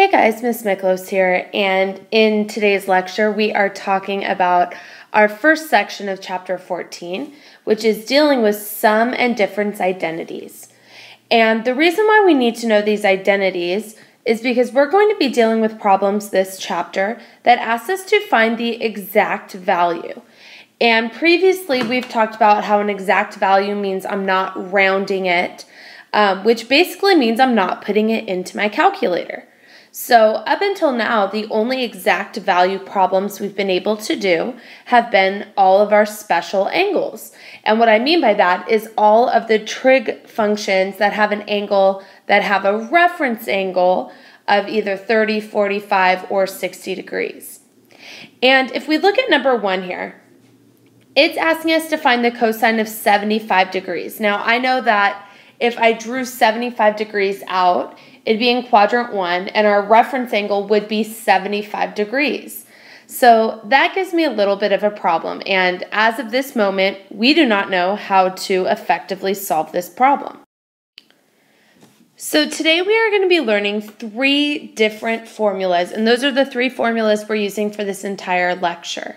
Hey guys, Miss Miklos here, and in today's lecture we are talking about our first section of chapter 14, which is dealing with sum and difference identities. And the reason why we need to know these identities is because we're going to be dealing with problems this chapter that ask us to find the exact value. And previously we've talked about how an exact value means I'm not rounding it, which basically means I'm not putting it into my calculator. So up until now, the only exact value problems we've been able to do have been all of our special angles. And what I mean by that is all of the trig functions that have an angle that have a reference angle of either 30, 45, or 60 degrees. And if we look at number 1 here, it's asking us to find the cosine of 75 degrees. Now I know that if I drew 75 degrees out, it'd be in quadrant 1, and our reference angle would be 75 degrees. So that gives me a little bit of a problem, and as of this moment, we do not know how to effectively solve this problem. So today we are going to be learning 3 different formulas, and those are the 3 formulas we're using for this entire lecture.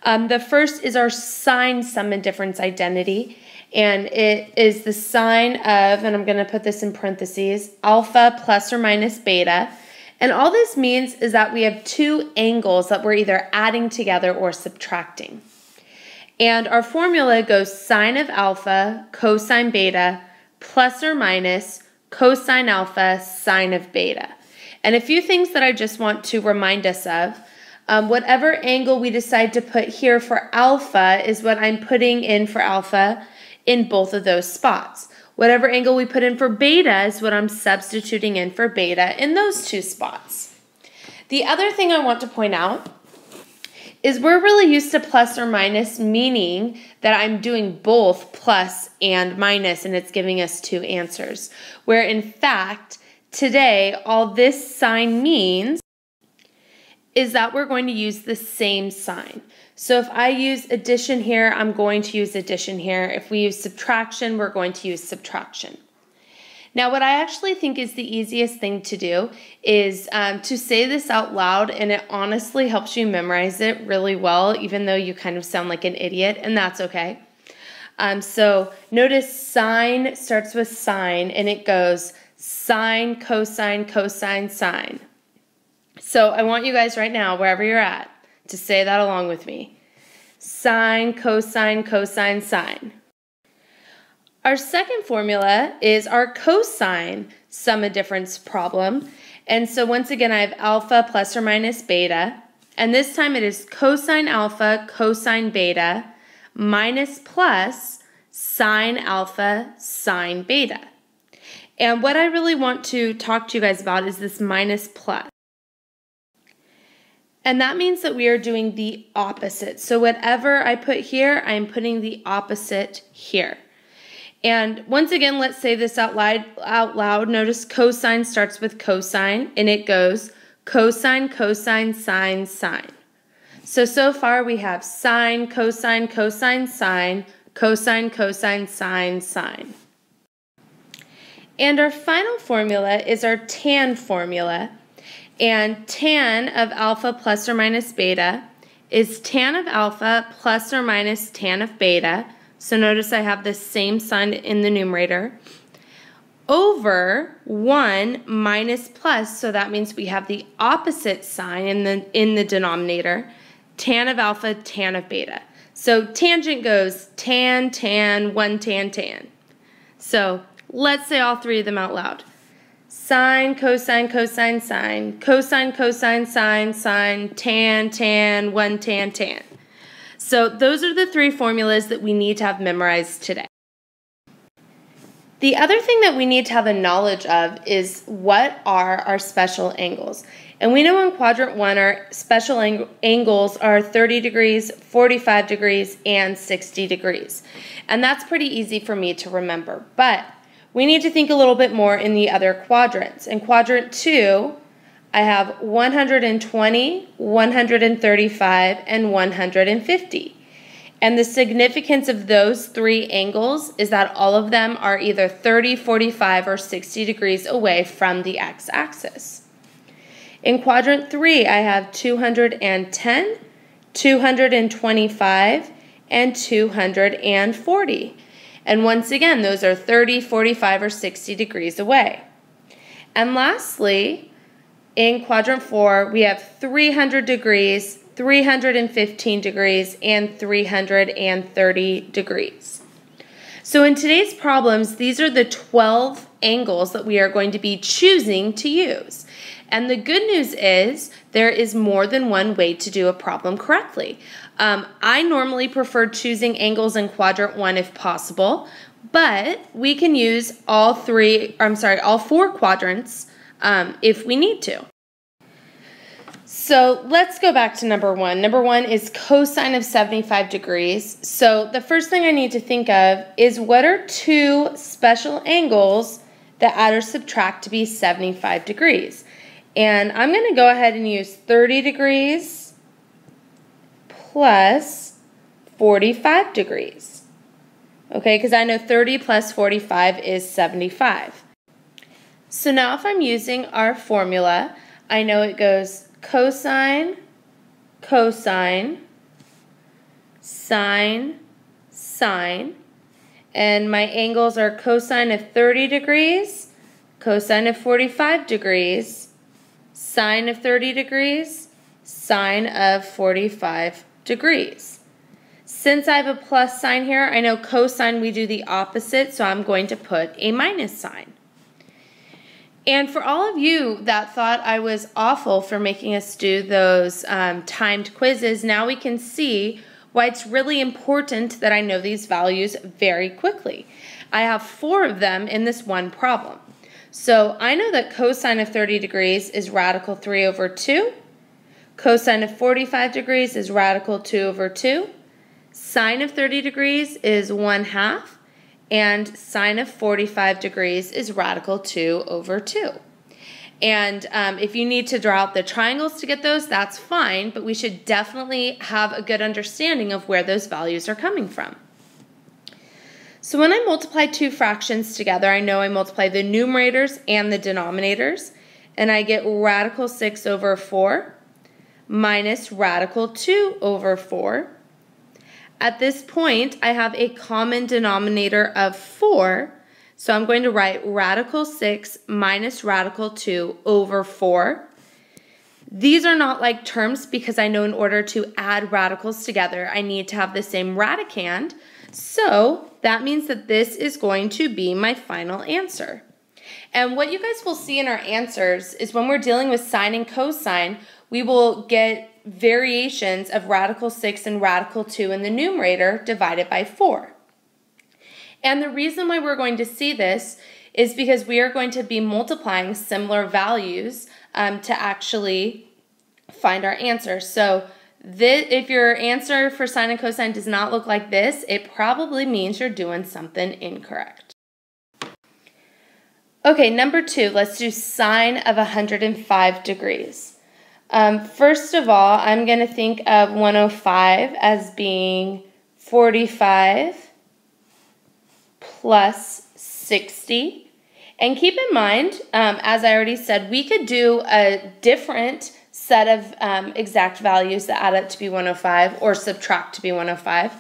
The first is our sine sum and difference identity. And it is the sine of, and I'm going to put this in parentheses, alpha plus or minus beta. And all this means is that we have 2 angles that we're either adding together or subtracting. And our formula goes sine of alpha, cosine beta, plus or minus cosine alpha, sine of beta. And a few things that I just want to remind us of. Whatever angle we decide to put here for alpha is what I'm putting in for alpha in both of those spots. Whatever angle we put in for beta is what I'm substituting in for beta in those 2 spots. The other thing I want to point out is we're really used to plus or minus, meaning that I'm doing both plus and minus, and it's giving us 2 answers. Where in fact, today, all this sign means is that we're going to use the same sign. So if I use addition here, I'm going to use addition here. If we use subtraction, we're going to use subtraction. Now what I actually think is the easiest thing to do is to say this out loud, and it honestly helps you memorize it really well, even though you kind of sound like an idiot, and that's okay. So notice sine starts with sine, and it goes sine, cosine, cosine, sine. So I want you guys right now, wherever you're at, to say that along with me. Sine, cosine, cosine, sine. Our second formula is our cosine sum and difference problem. And so once again, I have alpha plus or minus beta. And this time it is cosine alpha, cosine beta, minus plus sine alpha, sine beta. And what I really want to talk to you guys about is this minus plus. And that means that we are doing the opposite. So whatever I put here, I'm putting the opposite here. And once again, let's say this out loud. Notice cosine starts with cosine, and it goes cosine, cosine, sine, sine. So far we have sine, cosine, cosine, sine, cosine, cosine, sine, sine. And our final formula is our tan formula. And tan of alpha plus or minus beta is tan of alpha plus or minus tan of beta. So notice I have the same sign in the numerator. Over 1 minus plus, so that means we have the opposite sign in the denominator. Tan of alpha, tan of beta. So tangent goes tan, tan, 1 tan, tan. So let's say all 3 of them out loud. Sine, cosine, cosine, sine, cosine, cosine, sine, sine, tan, tan, 1 tan, tan. So those are the 3 formulas that we need to have memorized today. The other thing that we need to have a knowledge of is what are our special angles. And we know in quadrant 1 our special angles are 30 degrees, 45 degrees, and 60 degrees. And that's pretty easy for me to remember. But we need to think a little bit more in the other quadrants. In quadrant 2, I have 120, 135, and 150. And the significance of those 3 angles is that all of them are either 30, 45, or 60 degrees away from the x-axis. In quadrant 3, I have 210, 225, and 240. And once again, those are 30, 45, or 60 degrees away. And lastly, in quadrant 4, we have 300 degrees, 315 degrees, and 330 degrees. So in today's problems, these are the 12 angles that we are going to be choosing to use. And the good news is there is more than one way to do a problem correctly. I normally prefer choosing angles in quadrant 1 if possible, but we can use all four quadrants if we need to. So let's go back to number 1. Number 1 is cosine of 75 degrees. So the first thing I need to think of is what are two special angles that add or subtract to be 75 degrees. And I'm going to go ahead and use 30 degrees plus 45 degrees. Okay, because I know 30 plus 45 is 75. So now if I'm using our formula, I know it goes cosine, cosine, sine, sine, and my angles are cosine of 30 degrees, cosine of 45 degrees, sine of 30 degrees, sine of 45 degrees. Since I have a plus sign here, I know cosine we do the opposite, so I'm going to put a minus sign. And for all of you that thought I was awful for making us do those timed quizzes, now we can see why it's really important that I know these values very quickly. I have 4 of them in this one problem. So I know that cosine of 30 degrees is radical 3 over 2. Cosine of 45 degrees is radical 2 over 2. Sine of 30 degrees is 1/2. And sine of 45 degrees is radical 2 over 2. And if you need to draw out the triangles to get those, that's fine, but we should definitely have a good understanding of where those values are coming from. So when I multiply two fractions together, I know I multiply the numerators and the denominators, and I get radical 6 over 4 minus radical 2 over 4. At this point, I have a common denominator of 4, so I'm going to write radical 6 minus radical 2 over 4. These are not like terms because I know in order to add radicals together, I need to have the same radicand, so that means that this is going to be my final answer. And what you guys will see in our answers is when we're dealing with sine and cosine, we will get variations of radical 6 and radical 2 in the numerator divided by 4. And the reason why we're going to see this is because we are going to be multiplying similar values to actually find our answer. So if your answer for sine and cosine does not look like this, it probably means you're doing something incorrect. Okay, number 2, let's do sine of 105 degrees. First of all, I'm going to think of 105 as being 45 plus 60. And keep in mind, as I already said, we could do a different set of exact values that add up to be 105 or subtract to be 105.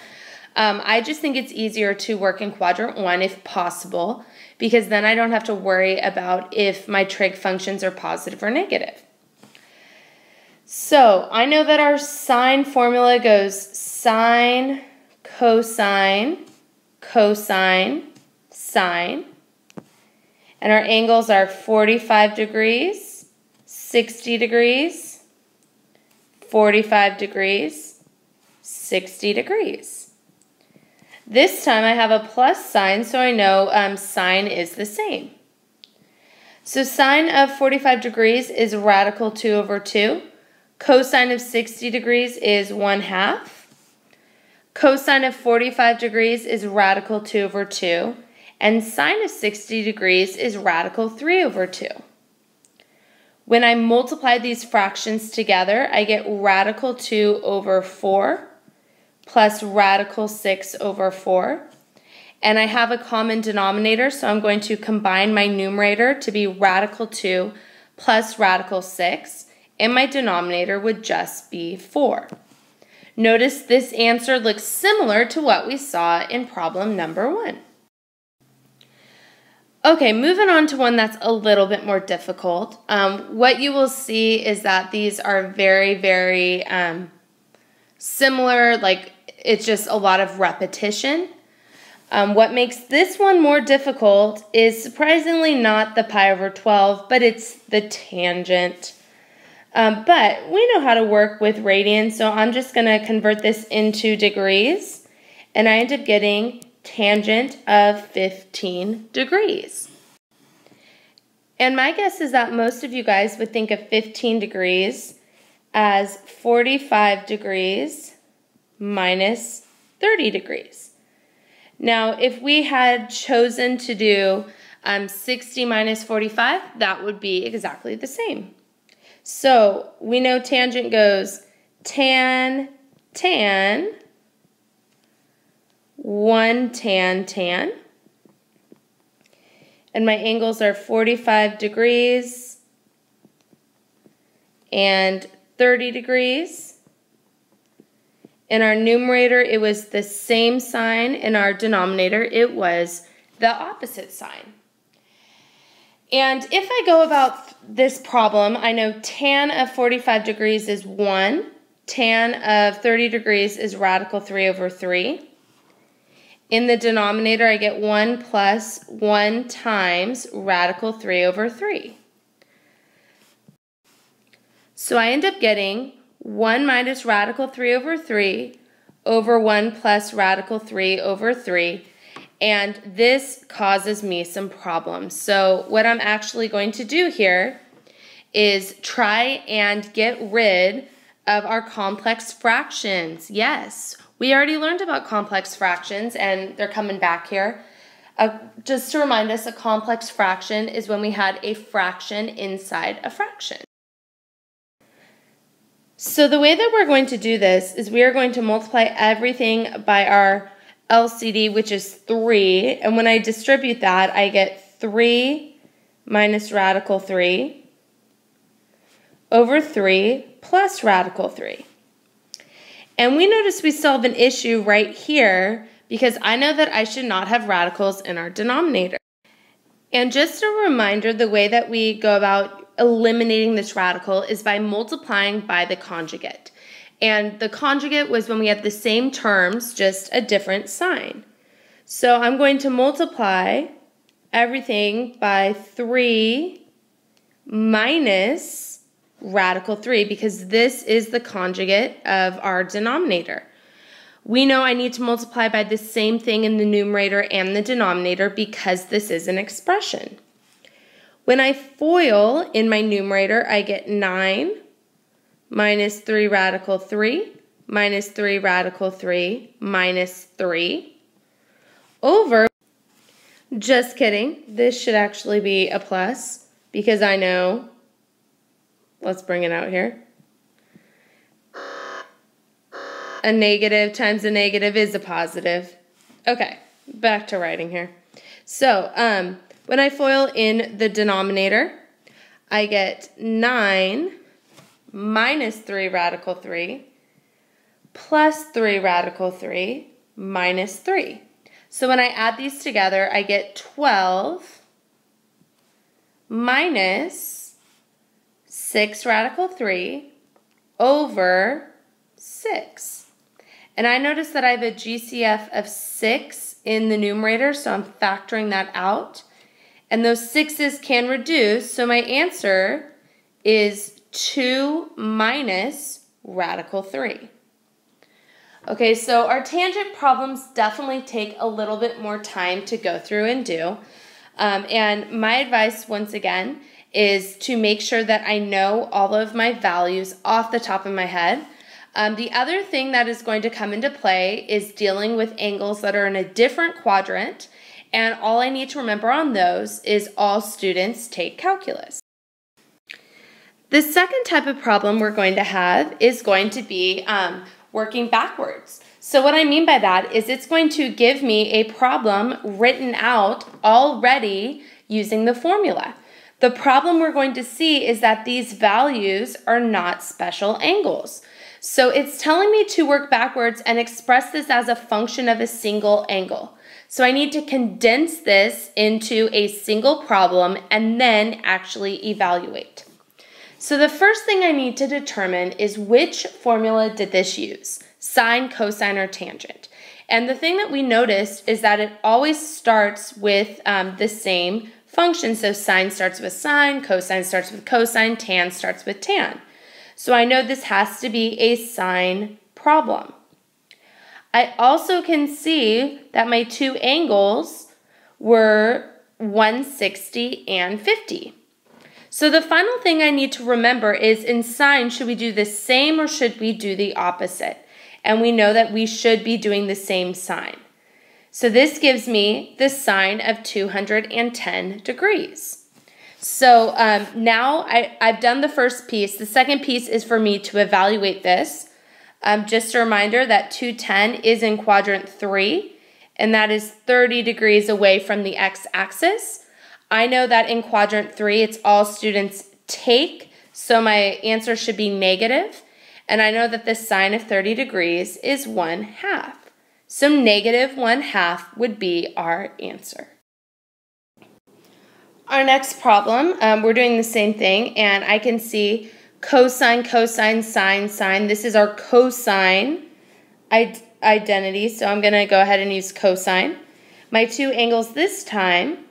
I just think it's easier to work in quadrant 1 if possible, because then I don't have to worry about if my trig functions are positive or negative. So I know that our sine formula goes sine, cosine, cosine, sine. And our angles are 45 degrees, 60 degrees, 45 degrees, 60 degrees. This time I have a plus sign, so I know sine is the same. So sine of 45 degrees is radical 2 over 2. Cosine of 60 degrees is 1/2. Cosine of 45 degrees is radical 2 over 2. And sine of 60 degrees is radical 3 over 2. When I multiply these fractions together, I get radical 2 over 4 plus radical 6 over 4. And I have a common denominator, so I'm going to combine my numerator to be radical 2 plus radical 6, and my denominator would just be 4. Notice this answer looks similar to what we saw in problem number 1. Okay, moving on to one that's a little bit more difficult. What you will see is that these are very, very similar, like it's just a lot of repetition. What makes this one more difficult is surprisingly not the pi over 12, but it's the tangent. But we know how to work with radians, so I'm just going to convert this into degrees, and I end up getting tangent of 15 degrees. And my guess is that most of you guys would think of 15 degrees as 45 degrees minus 30 degrees. Now, if we had chosen to do 60 minus 45, that would be exactly the same. So we know tangent goes tan, 1 tan, and my angles are 45 degrees and 30 degrees. In our numerator, it was the same sign. In our denominator, it was the opposite sign. And if I go about this problem, I know tan of 45 degrees is 1, tan of 30 degrees is radical 3 over 3. In the denominator, I get 1 plus 1 times radical 3 over 3. So I end up getting 1 minus radical 3 over 3 over 1 plus radical 3 over 3. And this causes me some problems. So what I'm actually going to do here is try and get rid of our complex fractions. Yes, we already learned about complex fractions, and they're coming back here. Just to remind us, a complex fraction is when we had a fraction inside a fraction. So the way that we're going to do this is we are going to multiply everything by our LCD, which is 3, and when I distribute that, I get 3 minus radical 3 over 3 plus radical 3. And we notice we still have an issue right here because I know that I should not have radicals in our denominator. And just a reminder, the way that we go about eliminating this radical is by multiplying by the conjugate. And the conjugate was when we have the same terms, just a different sign. So I'm going to multiply everything by 3 minus radical 3 because this is the conjugate of our denominator. We know I need to multiply by the same thing in the numerator and the denominator because this is an expression. When I FOIL in my numerator, I get 9 minus 3 radical 3 minus 3 radical 3 minus 3 over, just kidding, this should actually be a plus because I know, let's bring it out here, a negative times a negative is a positive. Okay, back to writing here. So when I FOIL in the denominator, I get 9 minus 3 radical 3 plus 3 radical 3 minus 3. So when I add these together, I get 12 minus 6 radical 3 over 6. And I notice that I have a GCF of 6 in the numerator, so I'm factoring that out. And those 6's can reduce, so my answer is 2 minus radical 3. Okay, so our tangent problems definitely take a little bit more time to go through and do. And my advice, once again, is to make sure that I know all of my values off the top of my head. The other thing that is going to come into play is dealing with angles that are in a different quadrant. And all I need to remember on those is all students take calculus. The second type of problem we're going to have is going to be working backwards. So what I mean by that is it's going to give me a problem written out already using the formula. The problem we're going to see is that these values are not special angles. So it's telling me to work backwards and express this as a function of a single angle. So I need to condense this into a single problem and then actually evaluate. So the first thing I need to determine is which formula did this use, sine, cosine, or tangent. And the thing that we noticed is that it always starts with the same function. So sine starts with sine, cosine starts with cosine, tan starts with tan. So I know this has to be a sine problem. I also can see that my two angles were 160 and 50. So the final thing I need to remember is in sine, should we do the same or should we do the opposite? And we know that we should be doing the same sign. So this gives me the sine of 210 degrees. So now I've done the first piece. The second piece is for me to evaluate this. Just a reminder that 210 is in quadrant 3, and that is 30 degrees away from the x-axis. I know that in quadrant 3, it's all students take, so my answer should be negative. And I know that the sine of 30 degrees is 1/2. So negative 1/2 would be our answer. Our next problem, we're doing the same thing, and I can see cosine, cosine, sine, sine. This is our cosine identity, so I'm going to go ahead and use cosine. My two angles this time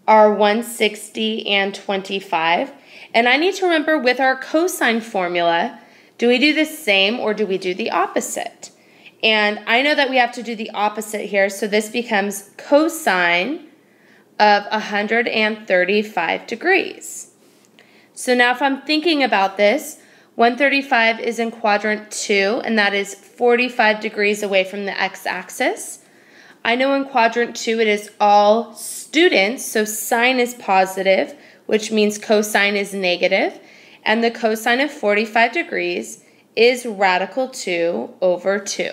are 160 and 25, and I need to remember with our cosine formula, do we do the same or do we do the opposite? And I know that we have to do the opposite here, so this becomes cosine of 135 degrees. So now if I'm thinking about this, 135 is in quadrant 2, and that is 45 degrees away from the x-axis. I know in quadrant 2 it is all students, so sine is positive, which means cosine is negative, and the cosine of 45 degrees is radical 2 over 2.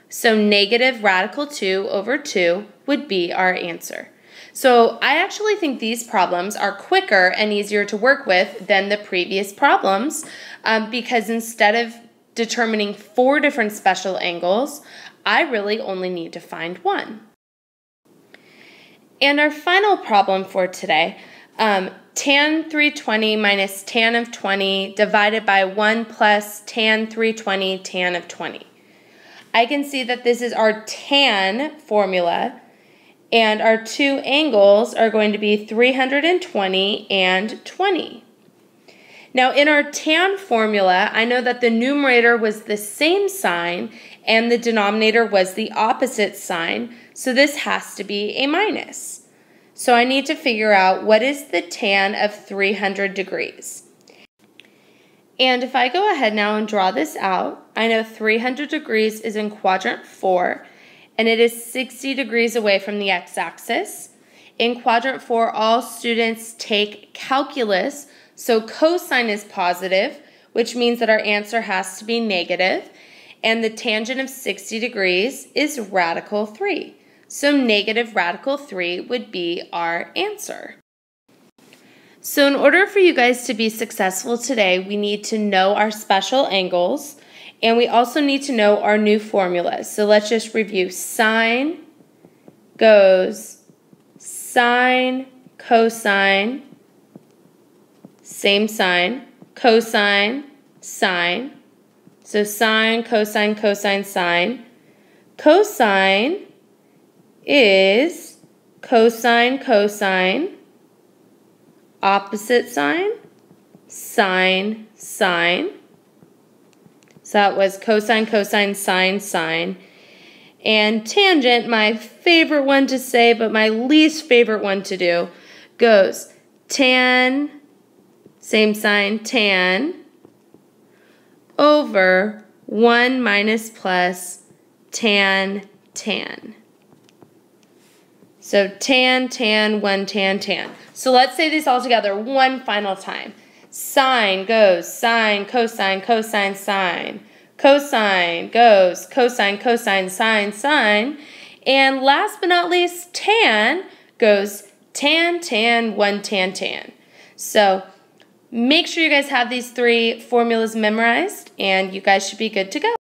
So negative radical 2 over 2 would be our answer. So I actually think these problems are quicker and easier to work with than the previous problems because instead of determining 4 different special angles, I really only need to find one. And our final problem for today, tan 320 minus tan of 20 divided by 1 plus tan 320 tan of 20. I can see that this is our tan formula, and our two angles are going to be 320 and 20. Now in our tan formula, I know that the numerator was the same sign and the denominator was the opposite sign, so this has to be a minus. So I need to figure out what is the tan of 300 degrees. And if I go ahead now and draw this out, I know 300 degrees is in quadrant 4, and it is 60 degrees away from the x-axis. In quadrant 4, all students take calculus, so cosine is positive, which means that our answer has to be negative, and the tangent of 60 degrees is radical 3. So negative radical 3 would be our answer. So in order for you guys to be successful today, we need to know our special angles, and we also need to know our new formulas. So let's just review. Sine goes sine, cosine, same sign, cosine, sine. So sine, cosine, cosine, sine. Cosine is cosine, cosine, opposite sign, sine, sine. So that was cosine, cosine, sine, sine. And tangent, my favorite one to say, but my least favorite one to do, goes tan, same sign, tan, over 1 minus plus tan, tan. So tan, tan, 1 tan, tan. So let's say these all together one final time. Sine goes sine, cosine, cosine, sine. Cosine goes cosine, cosine, sine, sine. And last but not least, tan goes tan, tan, 1 tan, tan. So make sure you guys have these 3 formulas memorized, and you guys should be good to go.